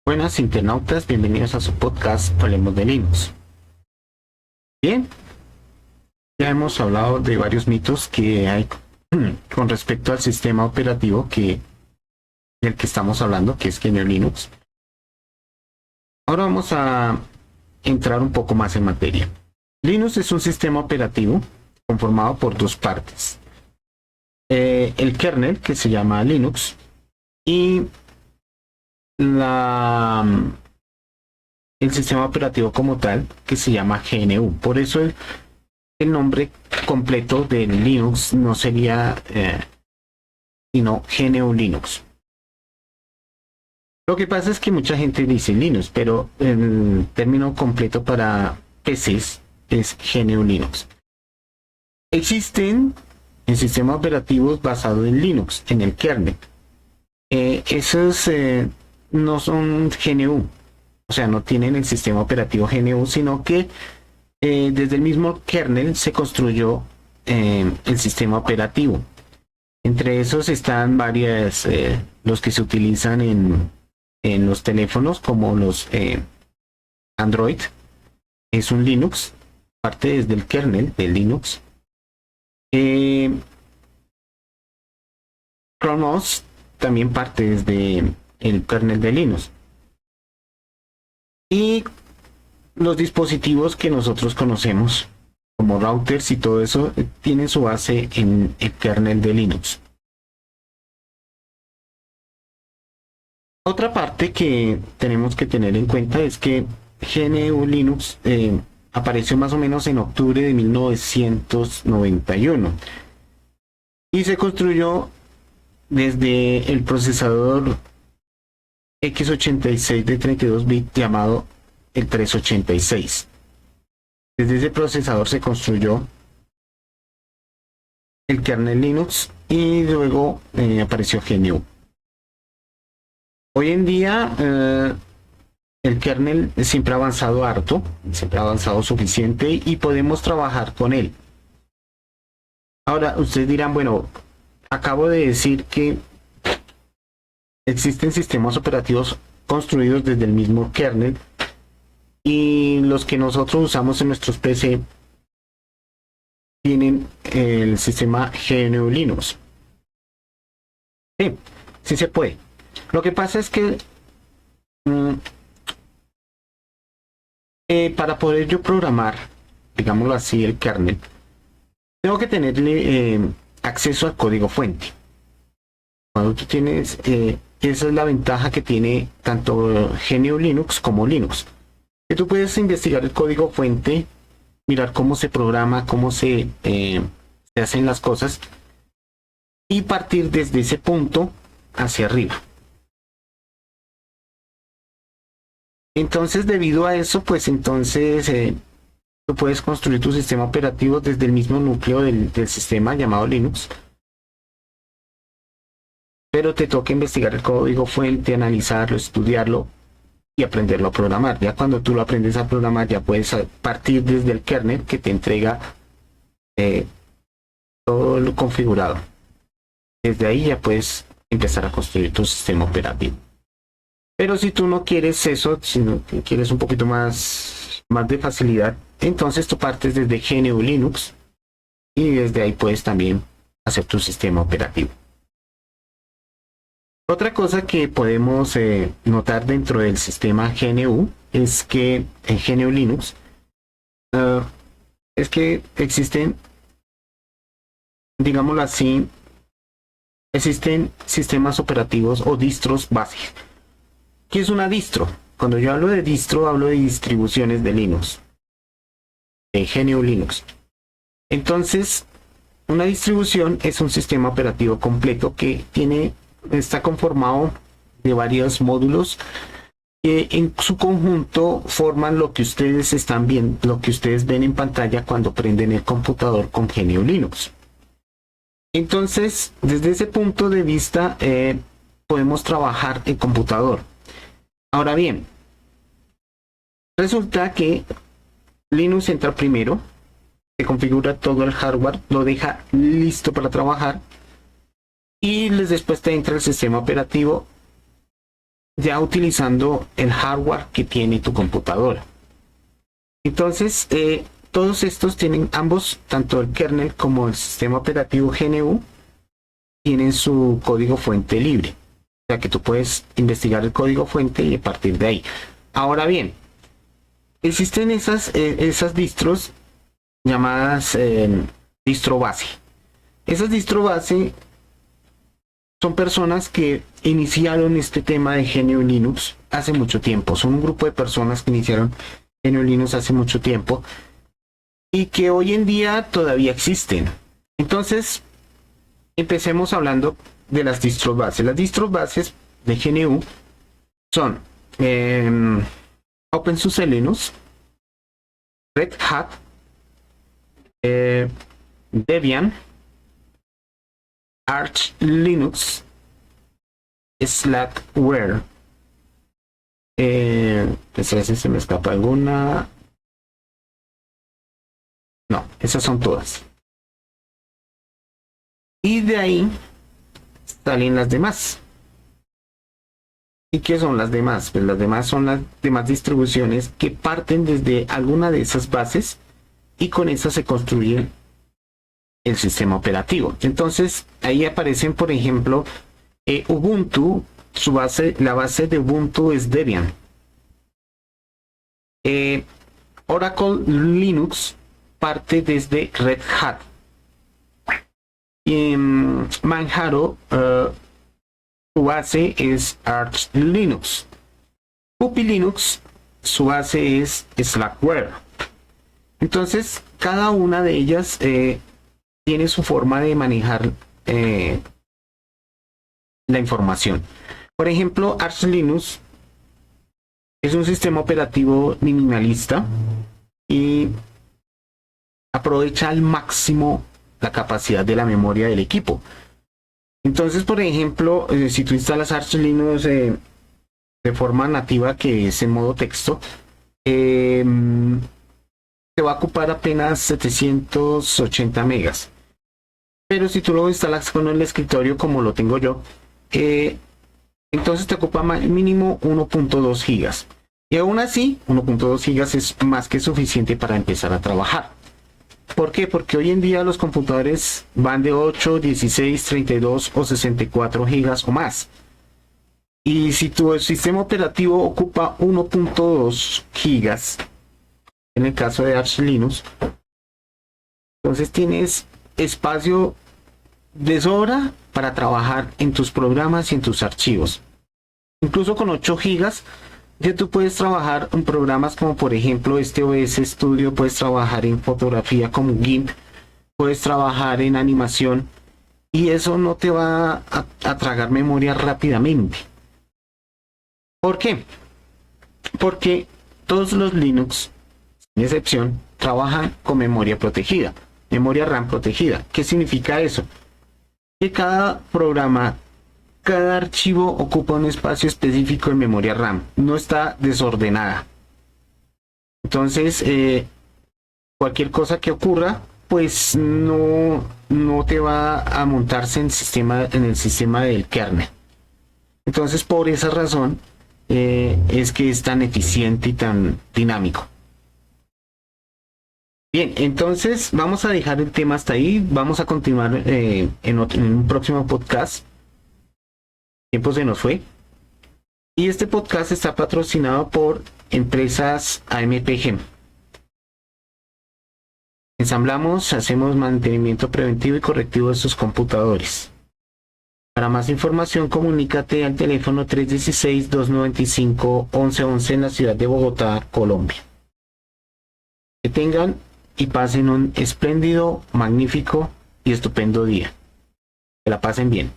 Buenas internautas, bienvenidos a su podcast Hablemos de Linux. Bien, ya hemos hablado de varios mitos que hay con respecto al sistema operativo del que estamos hablando, que es GNU Linux. Ahora vamos a entrar un poco más en materia. Linux es un sistema operativo conformado por dos partes. El kernel, que se llama Linux, y el sistema operativo como tal, que se llama GNU. Por eso el nombre completo de Linux no sería sino GNU Linux. Lo que pasa es que mucha gente dice Linux, pero el término completo para PCs es GNU Linux. Existen sistemas operativos basados en Linux, en el kernel. Esos no son GNU, o sea, no tienen el sistema operativo GNU, sino que desde el mismo kernel se construyó el sistema operativo. Entre esos están varias, los que se utilizan en los teléfonos, como los Android, es un Linux, parte desde el kernel de Linux. Chrome OS también parte desde el kernel de Linux. Y los dispositivos que nosotros conocemos como routers y todo eso tienen su base en el kernel de Linux. Otra parte que tenemos que tener en cuenta es que GNU Linux apareció más o menos en octubre de 1991 y se construyó desde el procesador x86 de 32 bits llamado el 386. Desde ese procesador se construyó el kernel Linux y luego apareció GNU. Hoy en día el kernel siempre ha avanzado harto, siempre ha avanzado suficiente y podemos trabajar con él. Ahora ustedes dirán, bueno, acabo de decir que existen sistemas operativos construidos desde el mismo kernel y los que nosotros usamos en nuestros PC tienen el sistema GNU Linux. Sí, sí se puede. Lo que pasa es que para poder yo programar, digámoslo así, el kernel, tengo que tenerle acceso al código fuente. Cuando tú tienes, esa es la ventaja que tiene tanto GNU Linux como Linux. Que tú puedes investigar el código fuente, mirar cómo se programa, cómo se hacen las cosas y partir desde ese punto hacia arriba. Entonces, debido a eso, pues entonces tú puedes construir tu sistema operativo desde el mismo núcleo del sistema llamado Linux. Pero te toca investigar el código fuente, analizarlo, estudiarlo y aprenderlo a programar. Ya cuando tú lo aprendes a programar, ya puedes partir desde el kernel que te entrega todo lo configurado. Desde ahí ya puedes empezar a construir tu sistema operativo. Pero si tú no quieres eso, sino que quieres un poquito más de facilidad, entonces tú partes desde GNU Linux y desde ahí puedes también hacer tu sistema operativo. Otra cosa que podemos notar dentro del sistema GNU es que en GNU Linux es que existen, digámoslo así, existen sistemas operativos o distros básicos. ¿Qué es una distro? Cuando yo hablo de distro, hablo de distribuciones de Linux, de GNU Linux. Entonces, una distribución es un sistema operativo completo que está conformado de varios módulos que en su conjunto forman lo que ustedes están viendo, lo que ustedes ven en pantalla cuando prenden el computador con GNU Linux. Entonces, desde ese punto de vista, podemos trabajar el computador. Ahora bien, resulta que Linux entra primero, se configura todo el hardware, lo deja listo para trabajar y después te entra el sistema operativo ya utilizando el hardware que tiene tu computadora. Entonces, todos estos tienen ambos, tanto el kernel como el sistema operativo GNU, tienen su código fuente libre. O sea que tú puedes investigar el código fuente y a partir de ahí. Ahora bien, existen esas distros llamadas distro base. Esas distro base son personas que iniciaron este tema de GNU Linux hace mucho tiempo. Son un grupo de personas que iniciaron GNU Linux hace mucho tiempo y que hoy en día todavía existen. Entonces, empecemos hablando de las distros bases. Las distros bases de GNU son OpenSUSE Linux, Red Hat, Debian, Arch Linux, Slackware. Pues a veces se me escapa alguna. No, esas son todas. Y de ahí salen las demás. ¿Y qué son las demás? Pues las demás son las demás distribuciones que parten desde alguna de esas bases y con esas se construye el sistema operativo. Entonces ahí aparecen, por ejemplo, Ubuntu, la base de Ubuntu es Debian. Oracle Linux parte desde Red Hat. Y Manjaro, su base es Arch Linux. Puppy Linux, su base es Slackware. Entonces, cada una de ellas tiene su forma de manejar la información. Por ejemplo, Arch Linux es un sistema operativo minimalista y aprovecha al máximo la capacidad de la memoria del equipo. Entonces, por ejemplo, si tú instalas Arch Linux de forma nativa, que es en modo texto, te va a ocupar apenas 780 megas. Pero si tú lo instalas con el escritorio como lo tengo yo, entonces te ocupa mínimo 1.2 gigas. Y aún así, 1.2 gigas es más que suficiente para empezar a trabajar. ¿Por qué? Porque hoy en día los computadores van de 8, 16, 32 o 64 gigas o más. Y si tu sistema operativo ocupa 1.2 gigas, en el caso de Arch Linux, entonces tienes espacio de sobra para trabajar en tus programas y en tus archivos. Incluso con 8 gigas ya tú puedes trabajar en programas como por ejemplo este OBS Studio, puedes trabajar en fotografía como GIMP, puedes trabajar en animación y eso no te va a tragar memoria rápidamente. ¿Por qué? Porque todos los Linux, sin excepción, trabajan con memoria protegida, memoria RAM protegida. ¿Qué significa eso? Que cada programa, cada archivo ocupa un espacio específico en memoria RAM, no está desordenada. Entonces, cualquier cosa que ocurra, pues no te va a montarse en el sistema del kernel. Entonces, por esa razón, es que es tan eficiente y tan dinámico. Bien, entonces vamos a dejar el tema hasta ahí. Vamos a continuar en un próximo podcast. El tiempo se nos fue. Y este podcast está patrocinado por empresas AMPG. Ensamblamos, hacemos mantenimiento preventivo y correctivo de sus computadores. Para más información, comunícate al teléfono 316-295-1111 en la ciudad de Bogotá, Colombia. Que tengan y pasen un espléndido, magnífico y estupendo día. Que la pasen bien.